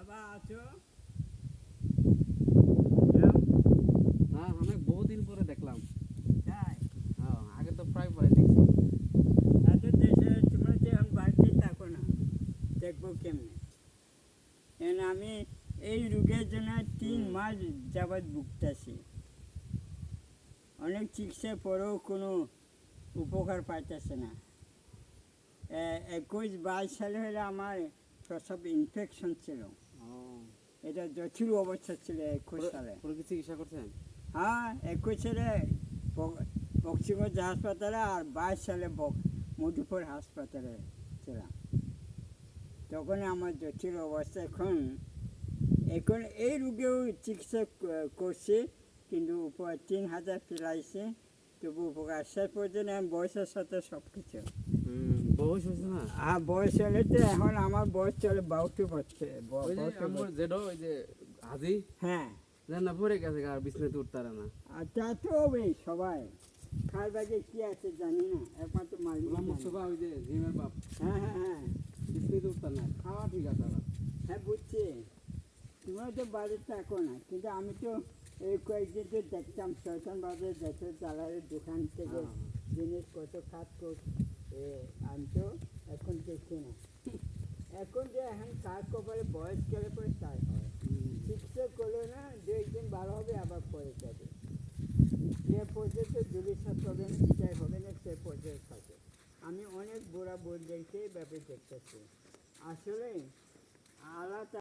বাবা আছো? হ্যাঁ, অনেক বহুদিন পরে দেখলাম। তাই হ্যাঁ, আগে তো প্রায় পরে দেখছি। তাদের দেশে তোমরা তো এখন বাড়িতেই থাকো না, দেখবো কেমনে? এখন আমি এই রোগের জন্য 3 মাস যাবৎ ভুগতেছি। অনেক চিকিৎসার পরেও কোনো উপকার পাইতেছে না। 21-22 সালে হলে আমার প্রসব ইনফেকশন ছিল। ও, এটা জটিল অবস্থা ছিল 21 সালে। পুরো কি চিকিৎসা করছেন? হ্যাঁ, 21 সালে বক্সিগঞ্জ হাসপাতালে আর 22 সালে মধুপুর হাসপাতালে ছিলাম। তখন আমার জটিল অবস্থা। এখন এখন এই রোগেও চিকিৎসা করছি, কিন্তু 3,000 ফেলাইছে, তবু উপকার শেষ পর্যন্ত আমি বয়সের সাথে সব কিছু। বয়স হয়েছে না? আর বয়স হলে তো এখন আমার বয়স চলে 62 বছর। ওই যে আমার জেঠো, ওই যে হাজি, হ্যাঁ, জান না পড়ে গেছে, আর বিছনাতে উঠতারে না। আর তা তো হবেই সবাই। খার বাগে কি আছে জানি না, একমাত্র মালিক গোলাম জানে। মুস্তফা, ওই যে জিমের বাপ, হ্যাঁ হ্যাঁ হ্যাঁ বিছনাতে উঠতার না, খাওয়া ঠিক আছে আবার। হ্যাঁ, বুঝছি। তোমরা তো বাড়িতে থাকো না, কিন্তু আমি তো এই কয়েকদিন তো দেখতাম শয়তান বাজার যত চালারের দোকান থেকে হ্যাঁ, জিনিস কত খাত আনতো, এখন দেখছি না। এখন যে এখন কাজ কপালে বয়স গেলে পরে তাই হয়। চিকিৎসা করলে না, 2 একদিন ভালো হবে, আবার পরে যাবে। যে পর্যন্ত চিকিৎসা করবেন বিচার হবে না, সে পর্যায়ে থাকে। আমি অনেক বুড়া বোন দেখে ব্যাপারে দেখতেছি। আসলে আলাদা